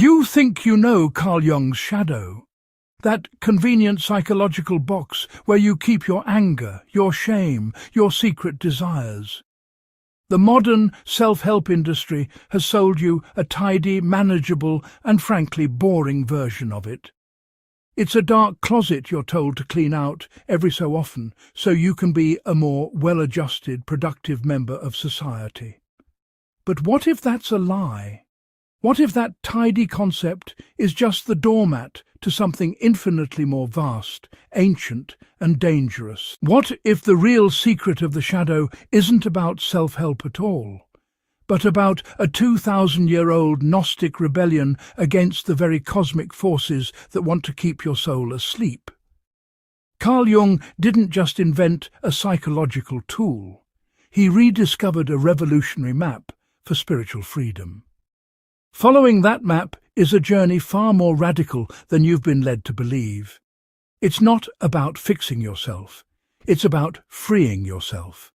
You think you know Carl Jung's shadow, that convenient psychological box where you keep your anger, your shame, your secret desires. The modern self-help industry has sold you a tidy, manageable and frankly boring version of it. It's a dark closet you're told to clean out every so often so you can be a more well-adjusted, productive member of society. But what if that's a lie? What if that tidy concept is just the doormat to something infinitely more vast, ancient and dangerous? What if the real secret of the shadow isn't about self-help at all, but about a 2,000-year-old Gnostic rebellion against the very cosmic forces that want to keep your soul asleep? Carl Jung didn't just invent a psychological tool. He rediscovered a revolutionary map for spiritual freedom. Following that map is a journey far more radical than you've been led to believe. It's not about fixing yourself. It's about freeing yourself.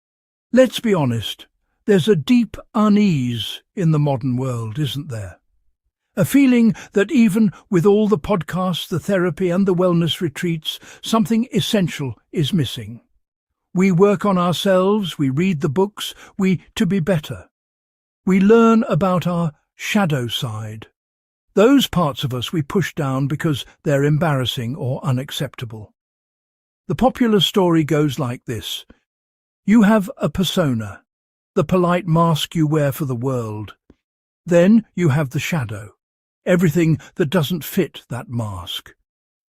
Let's be honest, there's a deep unease in the modern world, isn't there? A feeling that even with all the podcasts, the therapy and the wellness retreats, something essential is missing. We work on ourselves, we read the books, to be better. We learn about our shadow side. Those parts of us we push down because they're embarrassing or unacceptable. The popular story goes like this. You have a persona, the polite mask you wear for the world. Then you have the shadow, everything that doesn't fit that mask.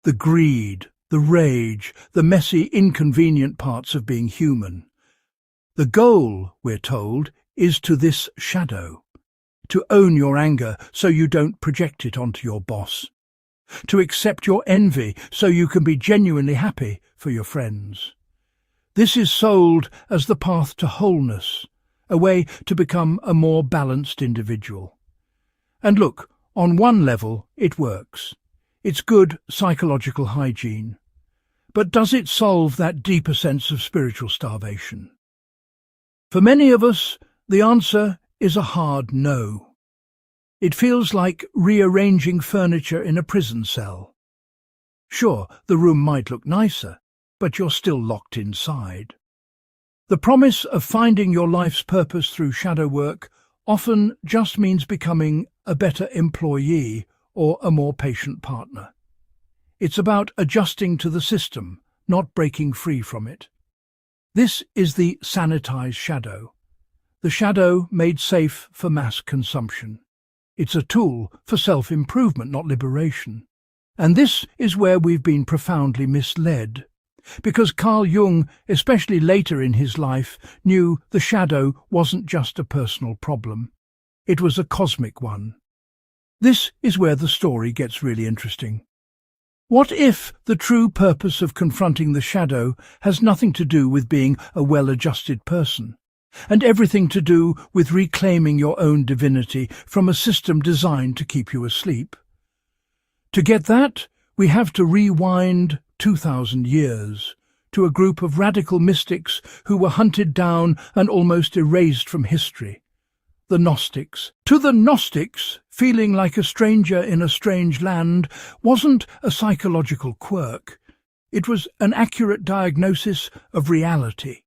The greed, the rage, the messy, inconvenient parts of being human. The goal, we're told, is to this shadow. To own your anger so you don't project it onto your boss. To accept your envy so you can be genuinely happy for your friends. This is sold as the path to wholeness, a way to become a more balanced individual. And look, on one level, it works. It's good psychological hygiene. But does it solve that deeper sense of spiritual starvation? For many of us, the answer is a hard no. It feels like rearranging furniture in a prison cell. Sure, the room might look nicer, but you're still locked inside. The promise of finding your life's purpose through shadow work often just means becoming a better employee or a more patient partner. It's about adjusting to the system, not breaking free from it. This is the sanitized shadow. The shadow made safe for mass consumption. It's a tool for self-improvement, not liberation. And this is where we've been profoundly misled. Because Carl Jung, especially later in his life, knew the shadow wasn't just a personal problem. It was a cosmic one. This is where the story gets really interesting. What if the true purpose of confronting the shadow has nothing to do with being a well-adjusted person, and everything to do with reclaiming your own divinity from a system designed to keep you asleep? To get that, we have to rewind 2,000 years, to a group of radical mystics who were hunted down and almost erased from history. The Gnostics. To the Gnostics, feeling like a stranger in a strange land wasn't a psychological quirk. It was an accurate diagnosis of reality.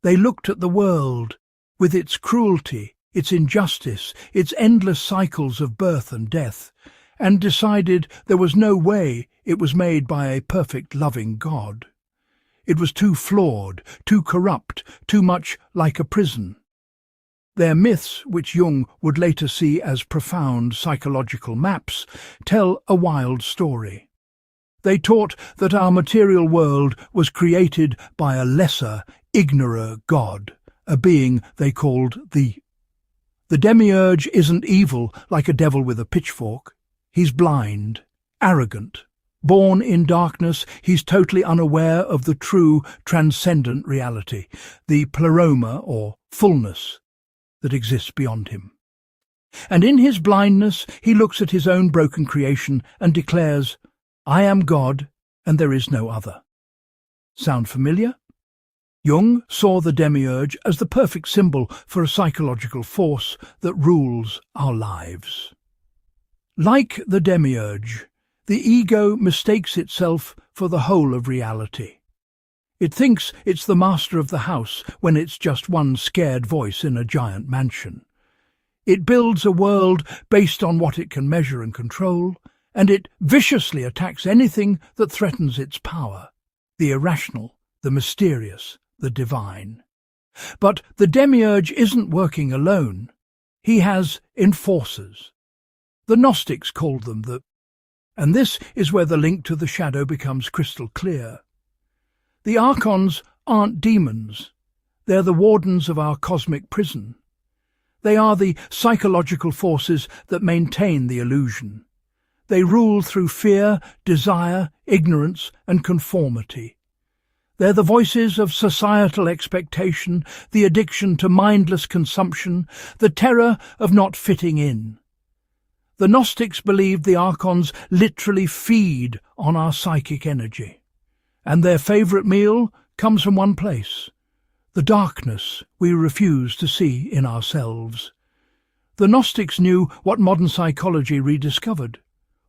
They looked at the world, with its cruelty, its injustice, its endless cycles of birth and death, and decided there was no way it was made by a perfect, loving God. It was too flawed, too corrupt, too much like a prison. Their myths, which Jung would later see as profound psychological maps, tell a wild story. They taught that our material world was created by a lesser, ignorer God, a being they called the. The Demiurge isn't evil like a devil with a pitchfork. He's blind, arrogant. Born in darkness, he's totally unaware of the true, transcendent reality, the pleroma or fullness that exists beyond him. And in his blindness, he looks at his own broken creation and declares, "I am God, and there is no other." Sound familiar? Jung saw the Demiurge as the perfect symbol for a psychological force that rules our lives. Like the Demiurge, the ego mistakes itself for the whole of reality. It thinks it's the master of the house when it's just one scared voice in a giant mansion. It builds a world based on what it can measure and control, and it viciously attacks anything that threatens its power, the irrational, the mysterious, the divine. But the Demiurge isn't working alone. He has enforcers. The Gnostics called them and this is where the link to the shadow becomes crystal clear. The Archons aren't demons. They're the wardens of our cosmic prison. They are the psychological forces that maintain the illusion. They rule through fear, desire, ignorance, and conformity. They're the voices of societal expectation, the addiction to mindless consumption, the terror of not fitting in. The Gnostics believed the Archons literally feed on our psychic energy, and their favourite meal comes from one place: the darkness we refuse to see in ourselves. The Gnostics knew what modern psychology rediscovered.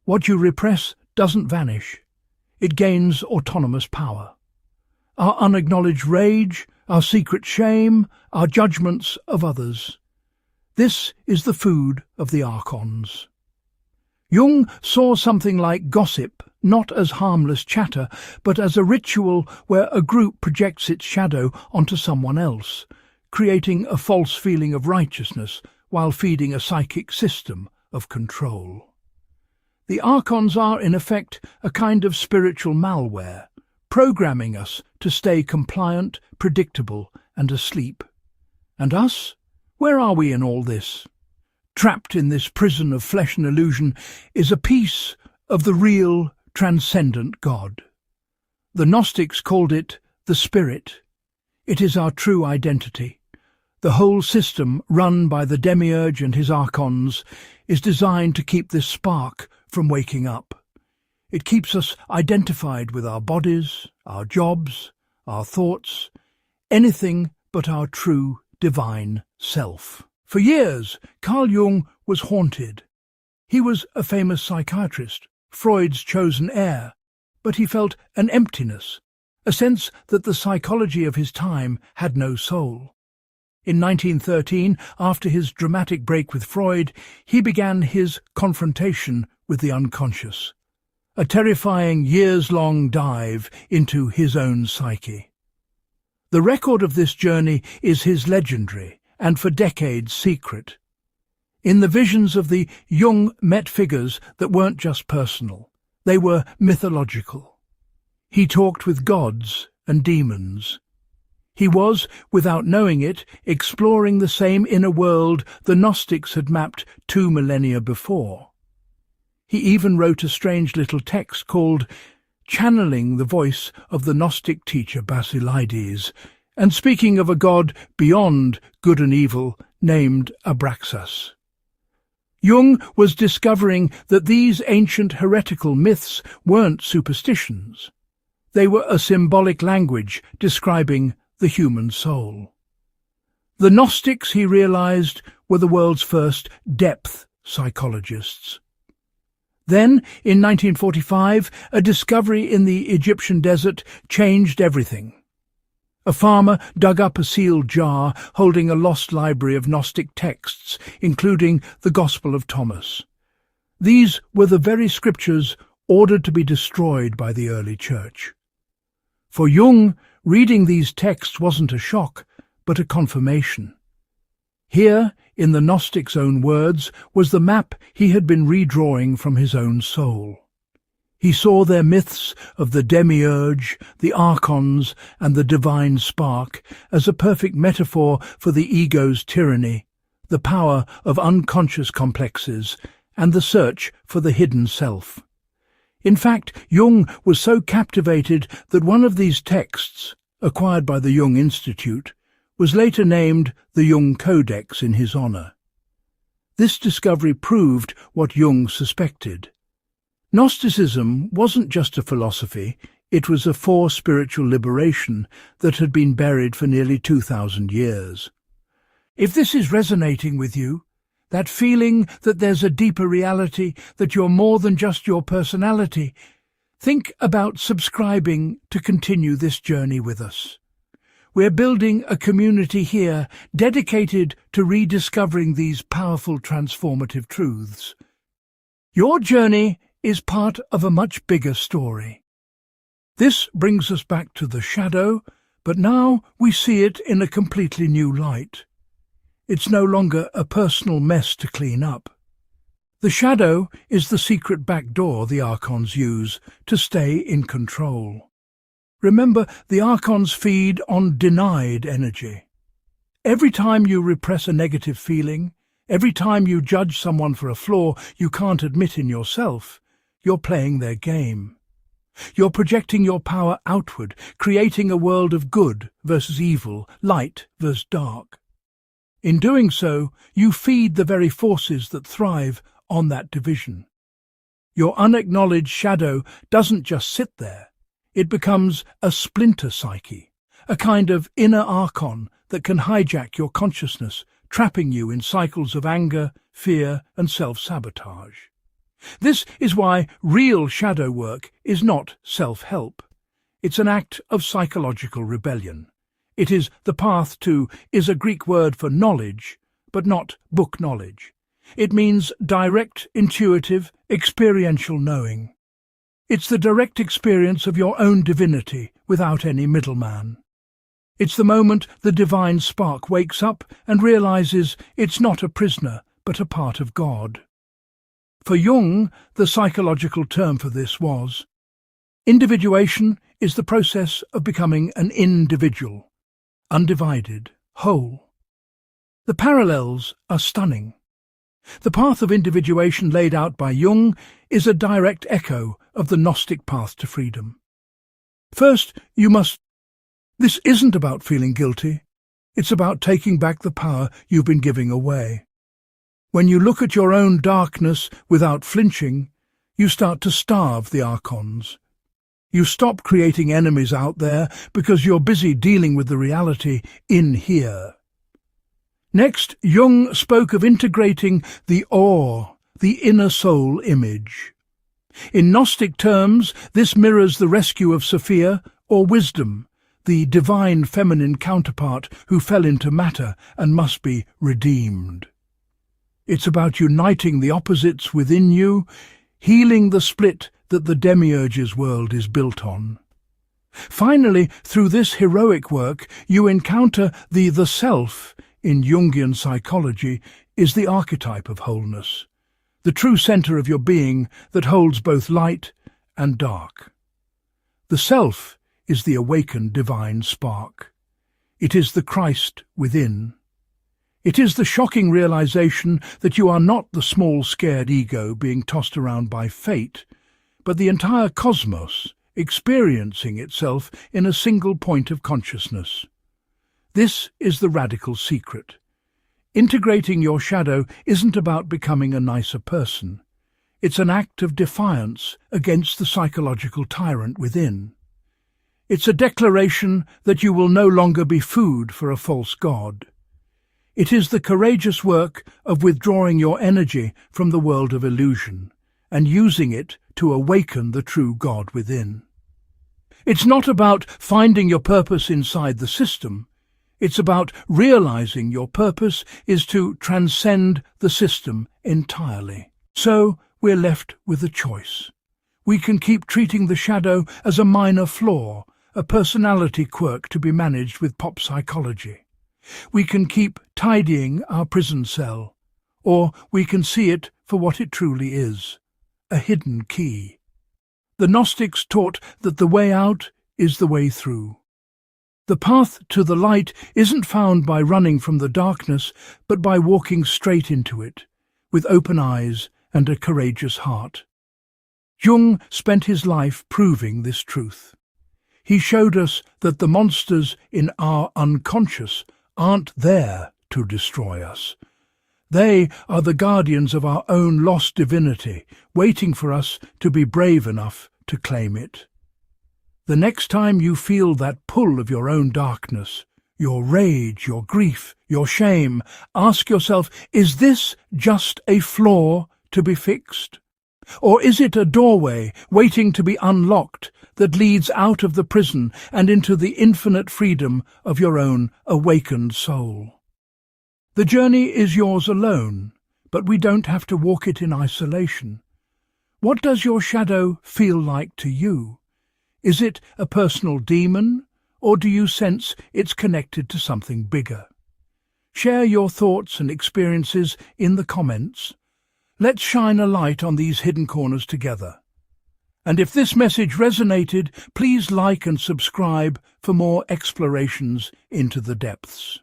What you repress doesn't vanish. It gains autonomous power. Our unacknowledged rage, our secret shame, our judgments of others. This is the food of the Archons. Jung saw something like gossip not as harmless chatter, but as a ritual where a group projects its shadow onto someone else, creating a false feeling of righteousness while feeding a psychic system of control. The Archons are, in effect, a kind of spiritual malware, programming us to stay compliant, predictable, and asleep. And us? Where are we in all this? Trapped in this prison of flesh and illusion is a piece of the real, transcendent God. The Gnostics called it the Spirit. It is our true identity. The whole system, run by the Demiurge and his Archons, is designed to keep this spark from waking up. It keeps us identified with our bodies, our jobs, our thoughts, anything but our true divine self. For years, Carl Jung was haunted. He was a famous psychiatrist, Freud's chosen heir, but he felt an emptiness, a sense that the psychology of his time had no soul. In 1913, after his dramatic break with Freud, he began his confrontation with the unconscious, a terrifying years-long dive into his own psyche. The record of this journey is his legendary, and for decades secret. In the visions of the Jung met figures that weren't just personal, they were mythological. He talked with gods and demons. He was, without knowing it, exploring the same inner world the Gnostics had mapped 2 millennia before. He even wrote a strange little text called Channeling the Voice of the Gnostic Teacher Basilides, and speaking of a god beyond good and evil named Abraxas. Jung was discovering that these ancient heretical myths weren't superstitions. They were a symbolic language describing the human soul. The Gnostics, he realized, were the world's first depth psychologists. Then, in 1945, a discovery in the Egyptian desert changed everything. A farmer dug up a sealed jar holding a lost library of Gnostic texts, including the Gospel of Thomas. These were the very scriptures ordered to be destroyed by the early church. For Jung, reading these texts wasn't a shock, but a confirmation. Here, in the Gnostic's own words, was the map he had been redrawing from his own soul. He saw their myths of the Demiurge, the Archons, and the divine spark as a perfect metaphor for the ego's tyranny, the power of unconscious complexes, and the search for the hidden self. In fact, Jung was so captivated that one of these texts, acquired by the Jung Institute, was later named the Jung Codex in his honour. This discovery proved what Jung suspected. Gnosticism wasn't just a philosophy, it was a force spiritual liberation that had been buried for nearly 2,000 years. If this is resonating with you, That feeling that there's a deeper reality, that you're more than just your personality. Think about subscribing to continue this journey with us. We're building a community here dedicated to rediscovering these powerful transformative truths. Your journey is part of a much bigger story. This brings us back to the shadow, but now we see it in a completely new light. It's no longer a personal mess to clean up. The shadow is the secret back door the Archons use to stay in control. Remember, the Archons feed on denied energy. Every time you repress a negative feeling, every time you judge someone for a flaw you can't admit in yourself, you're playing their game. You're projecting your power outward, creating a world of good versus evil, light versus dark. In doing so, you feed the very forces that thrive on that division. Your unacknowledged shadow doesn't just sit there. It becomes a splinter psyche, a kind of inner Archon that can hijack your consciousness, trapping you in cycles of anger, fear, and self-sabotage. This is why real shadow work is not self-help. It's an act of psychological rebellion. It is the path to is a Greek word for knowledge, but not book knowledge. It means direct, intuitive, experiential knowing. It's the direct experience of your own divinity without any middleman. It's the moment the divine spark wakes up and realizes it's not a prisoner, but a part of God. For Jung, the psychological term for this was, individuation is the process of becoming an individual, undivided, whole. The parallels are stunning. The path of individuation laid out by Jung is a direct echo of the Gnostic path to freedom. First, this isn't about feeling guilty. It's about taking back the power you've been giving away. When you look at your own darkness without flinching, you start to starve the Archons. You stop creating enemies out there because you're busy dealing with the reality in here. Next, Jung spoke of integrating the awe, the inner soul image. In Gnostic terms, this mirrors the rescue of Sophia, or wisdom, the divine feminine counterpart who fell into matter and must be redeemed. It's about uniting the opposites within you, healing the split that the Demiurge's world is built on. Finally, through this heroic work, you encounter the self. In Jungian psychology, is the archetype of wholeness, the true center of your being that holds both light and dark. The self is the awakened divine spark. It is the Christ within. It is the shocking realization that you are not the small, scared ego being tossed around by fate, but the entire cosmos experiencing itself in a single point of consciousness. This is the radical secret. Integrating your shadow isn't about becoming a nicer person. It's an act of defiance against the psychological tyrant within. It's a declaration that you will no longer be food for a false god. It is the courageous work of withdrawing your energy from the world of illusion and using it to awaken the true God within. It's not about finding your purpose inside the system. It's about realizing your purpose is to transcend the system entirely. So we're left with a choice. We can keep treating the shadow as a minor flaw, a personality quirk to be managed with pop psychology. We can keep tidying our prison cell, or we can see it for what it truly is, a hidden key. The Gnostics taught that the way out is the way through. The path to the light isn't found by running from the darkness, but by walking straight into it, with open eyes and a courageous heart. Jung spent his life proving this truth. He showed us that the monsters in our unconscious aren't there to destroy us. They are the guardians of our own lost divinity, waiting for us to be brave enough to claim it. The next time you feel that pull of your own darkness, your rage, your grief, your shame. Ask yourself, is this just a flaw to be fixed? Or is it a doorway waiting to be unlocked that leads out of the prison and into the infinite freedom of your own awakened soul? The journey is yours alone, but we don't have to walk it in isolation. What does your shadow feel like to you? Is it a personal demon, or do you sense it's connected to something bigger? Share your thoughts and experiences in the comments. Let's shine a light on these hidden corners together. And if this message resonated, please like and subscribe for more explorations into the depths.